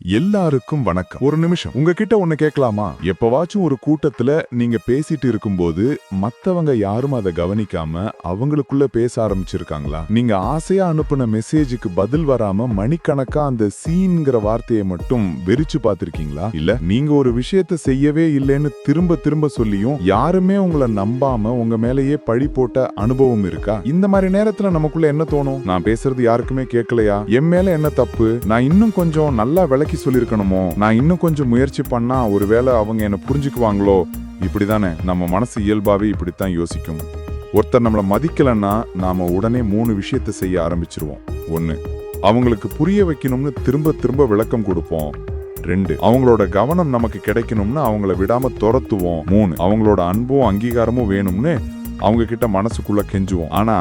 எல்லாருக்கும் வணக்கம். ஒரு நிமிஷம் உங்ககிட்ட ஒண்ணு கேட்கலாமா? எப்பவாச்சும் ஒரு கூட்டத்துல நீங்க பேசிட்டு இருக்கும்போது மத்தவங்க யாரும் அதை கவனிக்காம அவங்களுக்குள்ள பேச ஆரம்பிச்சிருக்காங்களா? நீங்க ஆசையா அனுப்புன மெசேஜுக்கு பதில் வராம மணிக்கணக்கா அந்த சீன்ங்கிற வார்த்தையை மட்டும் வெறிச்சு பார்த்திருக்கீங்களா? இல்ல நீங்க ஒரு விஷயத்த செய்யவே இல்லைன்னு திரும்ப திரும்ப சொல்லியும் யாருமே உங்களை நம்பாம உங்க மேலேயே பழி போட்ட அனுபவம் இருக்கா? இந்த மாதிரி நேரத்துல நமக்குள்ள என்ன தோணும்? நான் பேசுறது யாருக்குமே கேட்கலையா? என் மேல என்ன தப்பு? நான் இன்னும் கொஞ்சம் நல்லா விளக்கி சொல்லிருக்கணுமோ? நான் இன்னும் கொஞ்சம் முயற்சி பண்ணா ஒருவேளை அவங்க என்ன புரிஞ்சுக்குவாங்களோ? இப்படிதானே நம்ம மனசு இயல்பாவே இப்படித்தான் யோசிக்கும். ஒருத்தர் நம்மளை மதிக்கலன்னா நாம உடனே 3 விஷயத்தை செய்ய ஆரம்பிச்சிருவோம். 1, அவங்களுக்கு புரிய வைக்கணும்னு திரும்ப திரும்ப விளக்கம் கொடுப்போம். 2, அவங்களோட கவனம் நமக்கு கிடைக்கணும்னு அவங்கள விடாம துரத்துவோம். 3, அவங்களோட அன்பும் அங்கீகாரமும் வேணும்னு அவங்க கிட்ட மனசுக்குள்ள கெஞ்சுவோம். ஆனா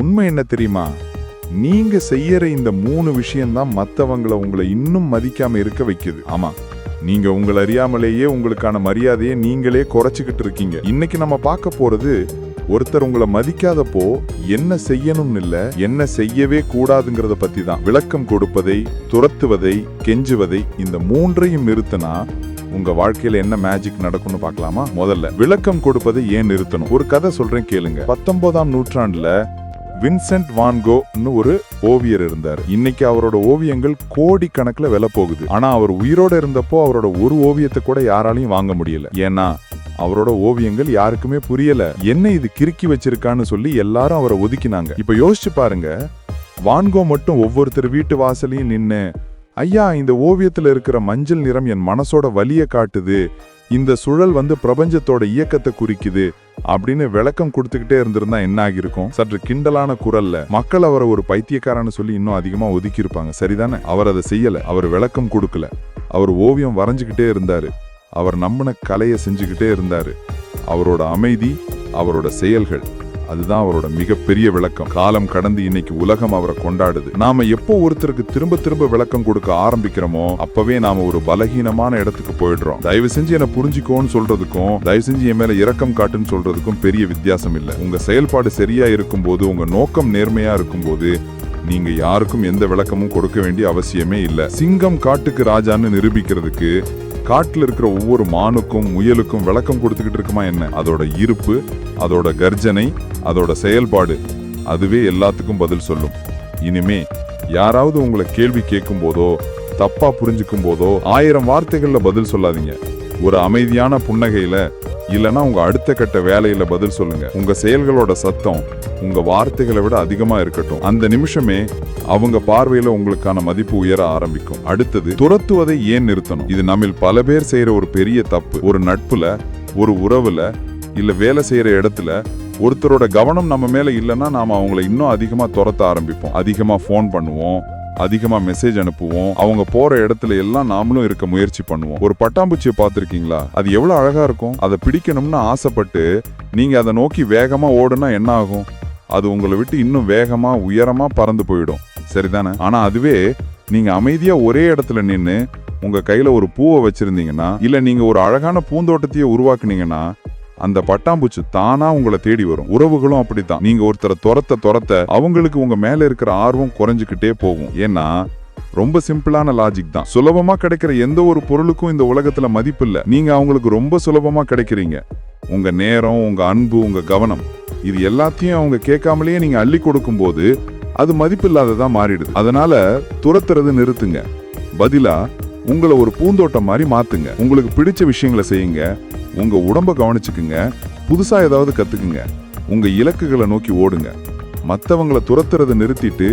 உண்மை என்ன தெரியுமா? நீங்க செய்யற இந்த 3 விஷயம்தான் மத்தவங்களை உங்களை இன்னும் மதிக்காம இருக்க வைக்குது. ஆமா, நீங்க உங்களை அறியாமலேயே உங்களுக்கான மரியாதையை நீங்களே குறைச்சிக்கிட்டு இருக்கீங்க. இன்னைக்கு நம்ம பார்க்க போறது ஒருத்தர் உங்களை மதிக்காதப்போ என்ன செய்யணும்னு இல்ல, என்ன செய்யவே கூடாதுங்கிறத பத்தி தான். விளக்கம் கொடுப்பதை, துரத்துவதை, கெஞ்சுவதை, இந்த 3ஐயும் நிறுத்தினா உங்க வாழ்க்கையில என்ன மேஜிக் நடக்கும்னு பார்க்கலாமா? முதல்ல விளக்கம் கொடுப்பதை ஏன் நிறுத்தணும்? ஒரு கதை சொல்றேன் கேளுங்க. 19ஆம் நூற்றாண்டுல வின்சென்ட் வான் கோன்னு ஒரு ஓவியர் இருந்தார். இன்னைக்கு அவரோட ஓவியங்கள் கோடிக்கணக்கில் விலை போகுது. ஆனா அவர் உயிரோட இருந்தப்போ அவரோட ஒரு ஓவியத்தை கூட யாராலையும் வாங்க முடியல. ஏன்னா அவரோட ஓவியங்கள் யாருக்குமே புரியல. என்ன இது கிறுக்கி வச்சிருக்கான்னு சொல்லி எல்லாரும் அவரை ஒதுக்கினாங்க. இப்ப யோசிச்சு பாருங்க, வான்கோ மட்டும் ஒவ்வொருத்தர் வீட்டு வாசலையும் நின்னு, ஐயா இந்த ஓவியத்துல இருக்கிற மஞ்சள் நிறம் என் மனசோட வலிய காட்டுது, இந்த சுழல் பிரபஞ்சத்தோட இயக்கத்தை குறிக்குது அப்படின்னு விளக்கம் கொடுத்துக்கிட்டே இருந்திருந்தா என்ன ஆகிருக்கும்? சற்று கிண்டலான குரல்ல மக்கள் அவரை ஒரு பைத்தியக்காரன்னு சொல்லி இன்னும் அதிகமா ஒதுக்கி இருப்பாங்க. சரிதானே? அவர் அதை செய்யல. அவர் விளக்கம் கொடுக்கல. அவர் ஓவியம் வரைஞ்சுக்கிட்டே இருந்தாரு. அவர் நம்பின கலையை செஞ்சுக்கிட்டே இருந்தாரு. அவரோட அமைதி, அவரோட செயல்கள், அதுதான் அவரோட மிகப்பெரிய விளக்கம். காலம் கடந்து இன்னைக்கு உலகம் அவரை கொண்டாடுது. நாம எப்போ ஒருத்தருக்கு திரும்ப திரும்ப விளக்கம் கொடுக்க ஆரம்பிக்கிறோமோ அப்பவே நாம ஒரு பலகீனமான இடத்துக்கு போயிடுறோம். தயவு செஞ்சு என்ன புரிஞ்சுக்கோன்னு சொல்றதுக்கும் தயவு செஞ்சு என் மேல இரக்கம் காட்டுன்னு சொல்றதுக்கும் பெரிய வித்தியாசம் இல்லை. உங்க செயல்பாடு சரியா இருக்கும்போது, உங்க நோக்கம் நேர்மையா இருக்கும்போது நீங்க யாருக்கும் எந்த விளக்கமும் கொடுக்க வேண்டிய அவசியமே இல்லை. சிங்கம் காட்டுக்கு ராஜான்னு நிரூபிக்கிறதுக்கு காட்டுல இருக்கிற ஒவ்வொரு மானுக்கும் முயலுக்கும் விளக்கம் கொடுத்துக்கிட்டு இருக்குமா என்ன? அதோட இருப்பு, அதோட கர்ஜனை, அதோட செயல்பாடு, அதுவே எல்லாத்துக்கும் பதில் சொல்லும். இனிமே யாராவது உங்களை கேள்வி கேட்கும் போதோ தப்பா புரிஞ்சுக்கும் போதோ 1000 வார்த்தைகள்ல பதில் சொல்லாதீங்க. ஒரு அமைதியான புன்னகையில, இல்லனா உங்க அடுத்த கட்ட வேலையில பதில் சொல்லுங்க. உங்க செயல்களோட சத்தம் உங்க வார்த்தைகளை விட அதிகமா இருக்கட்டும். அந்த நிமிஷமே அவங்க பார்வையில உங்களுக்கான மதிப்பு உயர ஆரம்பிக்கும். அடுத்தது, துரத்துவதை ஏன் நிறுத்தணும்? இது நம்மில் பல பேர் செய்யற ஒரு பெரிய தப்பு. ஒரு நட்புல, ஒரு உறவுல, இல்ல வேலை செய்யற இடத்துல ஒருத்தரோட கவனம் நம்ம மேல இல்லைன்னா நாம அவங்களை இன்னும் அதிகமா துரத்த ஆரம்பிப்போம். அதிகமா போன் பண்ணுவோம், அதிகமா மெசேஜ் அனுப்புவோம், அவங்க போற இடத்துல எல்லாம் நாமளும் இருக்க முயற்சி பண்ணுவோம். ஒரு பட்டாம்பூச்சியை பார்த்திருக்கீங்களா? அது எவ்வளவு அழகா இருக்கும். அதை பிடிக்கணும்னு ஆசைப்பட்டு நீங்க அதை நோக்கி வேகமா ஓடுனா என்ன ஆகும்? அது உங்களை விட்டு இன்னும் வேகமா உயரமா பறந்து போயிடும். சரிதானே? ஆனா அதுவே நீங்க அமைதியா ஒரே இடத்துல நின்னு உங்க கையில ஒரு பூவை வச்சிருந்தீங்கன்னா, இல்ல நீங்க ஒரு அழகான பூந்தோட்டத்தையே உருவாக்குனீங்கன்னா, அந்த பட்டாம்பூச்சி தானா உங்களை தேடி வரும். உறவுகளும் அப்படித்தான். நீங்க ஒருத்தரை துரத்த அவங்களுக்கு உங்க மேல இருக்கிற ஆர்வம் குறைஞ்சுக்கிட்டே போகும். ஏன்னா ரொம்ப சிம்பிளான லாஜிக் தான். சுலபமா கிடைக்கிற எந்த ஒரு பொருளுக்கும் இந்த உலகத்துல மதிப்பு இல்ல. நீங்க அவங்களுக்கு ரொம்ப சுலபமா கிடைக்கிறீங்க. உங்க நேரம், உங்க அன்பு, உங்க கவனம், இது எல்லாத்தையும் அவங்க கேட்காமலேயே நீங்க அள்ளி கொடுக்கும் போது அது மதிப்பு இல்லாததா மாறிடுது. அதனால துரத்துறது நிறுத்துங்க. பதிலா உங்களை ஒரு பூந்தோட்டம் மாதிரி மாத்துங்க. உங்களுக்கு பிடிச்ச விஷயங்களை செய்யுங்க. உங்க உடம்ப கவனிச்சுக்குங்க. புதுசா ஏதாவது கத்துக்குங்க. உங்க இலக்குகளை நோக்கி ஓடுங்க. மத்தவங்களை துரத்துறதை நிறுத்திட்டு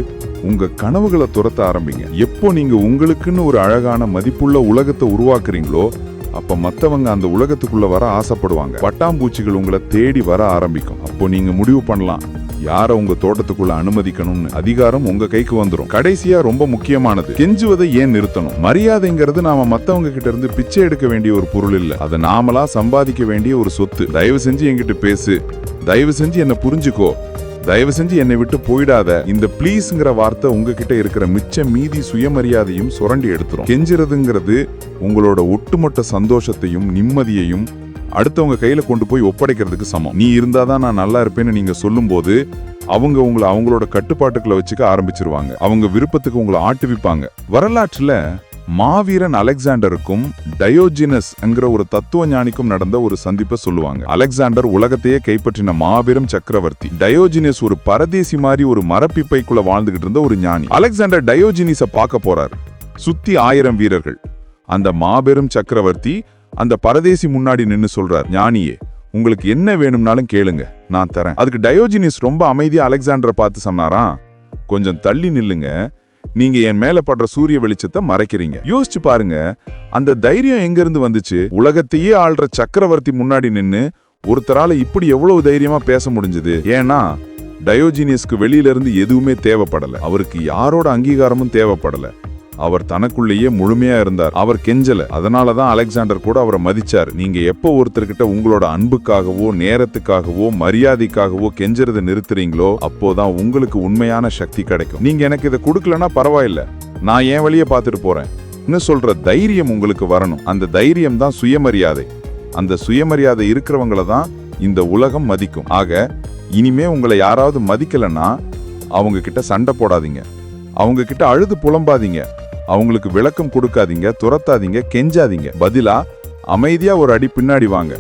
உங்க கனவுகளை துரத்த ஆரம்பிங்க. எப்போ நீங்க உங்களுக்குன்னு ஒரு அழகான மதிப்புள்ள உலகத்தை உருவாக்குறீங்களோ அப்ப மத்தவங்க அந்த உலகத்துக்குள்ள வர ஆசைப்படுவாங்க. பட்டாம்பூச்சிகள் உங்களை தேடி வர ஆரம்பிக்கும். அப்போ நீங்க முடிவு பண்ணலாம் யார உங்க தோட்டத்துக்குள்ள அனுமதிக்கணும்னு. அதிகாரம் உங்க கைக்கு வந்துரும். கடைசியா ரொம்ப முக்கியமானது, கெஞ்சுவதை ஏன் நிறுத்தணும்? மரியாதைங்கிறது நாம மத்தவங்க கிட்ட இருந்து பிச்சை எடுக்க வேண்டிய ஒரு பொருள் இல்ல. அதை நாமளா சம்பாதிக்க வேண்டிய ஒரு சொத்து. தயவு செஞ்சு என்கிட்ட பேசு, தயவு செஞ்சு என்ன புரிஞ்சுக்கோ, தயவு செஞ்சு என்னை விட்டு போயிடாத. இந்த ப்ளீஸ்ங்கிற வார்த்தை உங்ககிட்ட இருக்கிற மிச்ச மீதி சுயமரியாதையும் சுரண்டி எடுத்துரும். கெஞ்சுறதுங்கிறது உங்களோட ஒட்டுமொத்த சந்தோஷத்தையும் நிம்மதியையும் அடுத்தவங்க கையில கொண்டு போய் ஒப்படைக்கிறதுக்கு சமம். நீ இருந்தாதான் நான் நல்லா இருப்பேன்னு நீங்க சொல்லும் போது அவங்க உங்களை அவங்களோட கட்டுப்பாட்டுக்குள்ள வச்சுக்க ஆரம்பிச்சிருவாங்க. அவங்க விருப்பத்துக்கு உங்களை ஆட்டுவிப்பாங்க. வரலாற்றுல மாவீரன் அலெக்சாண்டருக்கும் டயோஜினஸ் என்கிற ஒரு தத்துவ ஞானிக்கும் நடந்த ஒரு சந்திப்பை சொல்லுவாங்க. அலெக்சாண்டர் உலகத்தையே கைப்பற்றின மாபெரும் சக்கரவர்த்தி. டயோஜினஸ் ஒரு பரதேசி மாதிரி ஒரு மரப்பிப்பைக்குள்ள வாழ்ந்துகிட்டு இருந்த ஒரு ஞானி. அலெக்சாண்டர் டயோஜினிஸ பார்க்க போறாரு. சுத்தி 1000 வீரர்கள். அந்த மாபெரும் சக்கரவர்த்தி அந்த பரதேசி முன்னாடி நின்னு சொல்றார், ஞானியே, உங்களுக்கு என்ன வேணும்னாலும் கேளுங்க, நான் தரேன். அதுக்கு டயோஜினிஸ் ரொம்ப அமைதியா அலெக்சாண்டரை பார்த்து சொன்னாராம், கொஞ்சம் தள்ளி நில்லுங்க, நீங்க என் மேல படுற சூரிய வெளிச்சத்தை மறைக்கிறீங்க. யோசிச்சு பாருங்க, அந்த தைரியம் எங்க இருந்து வந்துச்சு? உலகத்தையே ஆள்ற சக்கரவர்த்தி முன்னாடி நின்னு ஒருத்தரால இப்படி எவ்வளவு தைரியமா பேச முடிஞ்சது? ஏன்னா டயோஜினியஸ்க்கு வெளியில இருந்து எதுவுமே தேவைப்படல. அவருக்கு யாரோட அங்கீகாரமும் தேவைப்படல. அவர் தனக்குள்ளேயே முழுமையா இருந்தார். அவர் கெஞ்சல. அதனாலதான் அலெக்சாண்டர் கூட அவரை மதிச்சார். நீங்க எப்போ ஒருத்தர்கிட்ட உங்களோட அன்புக்காகவோ நேரத்துக்காகவோ மரியாதைக்காகவோ கெஞ்சறதை நிறுத்துறீங்களோ அப்போதான் உங்களுக்கு உண்மையான சக்தி கிடைக்கும். நீங்க எனக்கு இதை கொடுக்கலன்னா பரவாயில்ல, நான் என் வழியை பார்த்துட்டு போறேன் இன்னும் சொல்ற தைரியம் உங்களுக்கு வரணும். அந்த தைரியம் தான் சுயமரியாதை. அந்த சுயமரியாதை இருக்கிறவங்கள தான் இந்த உலகம் மதிக்கும். ஆக இனிமே உங்களை யாராவது மதிக்கலன்னா அவங்க கிட்ட சண்டை போடாதீங்க, அவங்க கிட்ட அழுது புலம்பாதீங்க, அவங்களுக்கு விளக்கம் கொடுக்காதீங்க, துரத்தாதீங்க, கெஞ்சாதீங்க. பதிலா அமைதியா ஒரு அடி பின்னாடி வாங்க.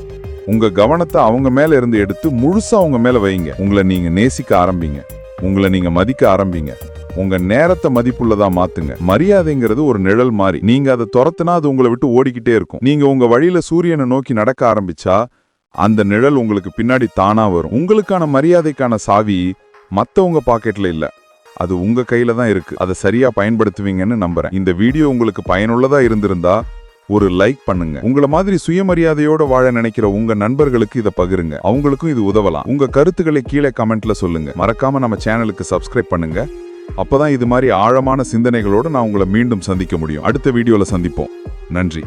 உங்க கவனத்தை அவங்க மேல இருந்து எடுத்து முழுசா அவங்க மேல வைங்க. உங்களை நீங்க நேசிக்க ஆரம்பிங்க, உங்களை நீங்க மதிக்க ஆரம்பிங்க, உங்க நேரத்தை மதிப்புள்ளதா மாத்துங்க. மரியாதைங்கிறது ஒரு நிழல் மாதிரி. நீங்க அதை துரத்துனா அது உங்களை விட்டு ஓடிக்கிட்டே இருக்கும். நீங்க உங்க வழியில சூரியனை நோக்கி நடக்க ஆரம்பிச்சா அந்த நிழல் உங்களுக்கு பின்னாடி தானா வரும். உங்களுக்கான மரியாதைக்கான சாவி மத்தவங்க பாக்கெட்ல இல்ல, அது உங்க கையில தான் இருக்கு. அதை சரியா பயன்படுத்துவீங்கன்னு நம்புறேன். இந்த வீடியோ உங்களுக்கு பயனுள்ளதா இருந்திருந்தா ஒரு லைக் பண்ணுங்க. உங்கள மாதிரி சுயமரியாதையோட வாழ நினைக்கிற உங்க நண்பர்களுக்கு இதை பகிருங்க, அவங்களுக்கும் இது உதவலாம். உங்க கருத்துக்களை கீழே கமெண்ட்ல சொல்லுங்க. மறக்காம நம்ம சேனலுக்கு சப்ஸ்கிரைப் பண்ணுங்க. அப்பதான் இது மாதிரி ஆழமான சிந்தனைகளோட நான் உங்களை மீண்டும் சந்திக்க முடியும். அடுத்த வீடியோல சந்திப்போம். நன்றி.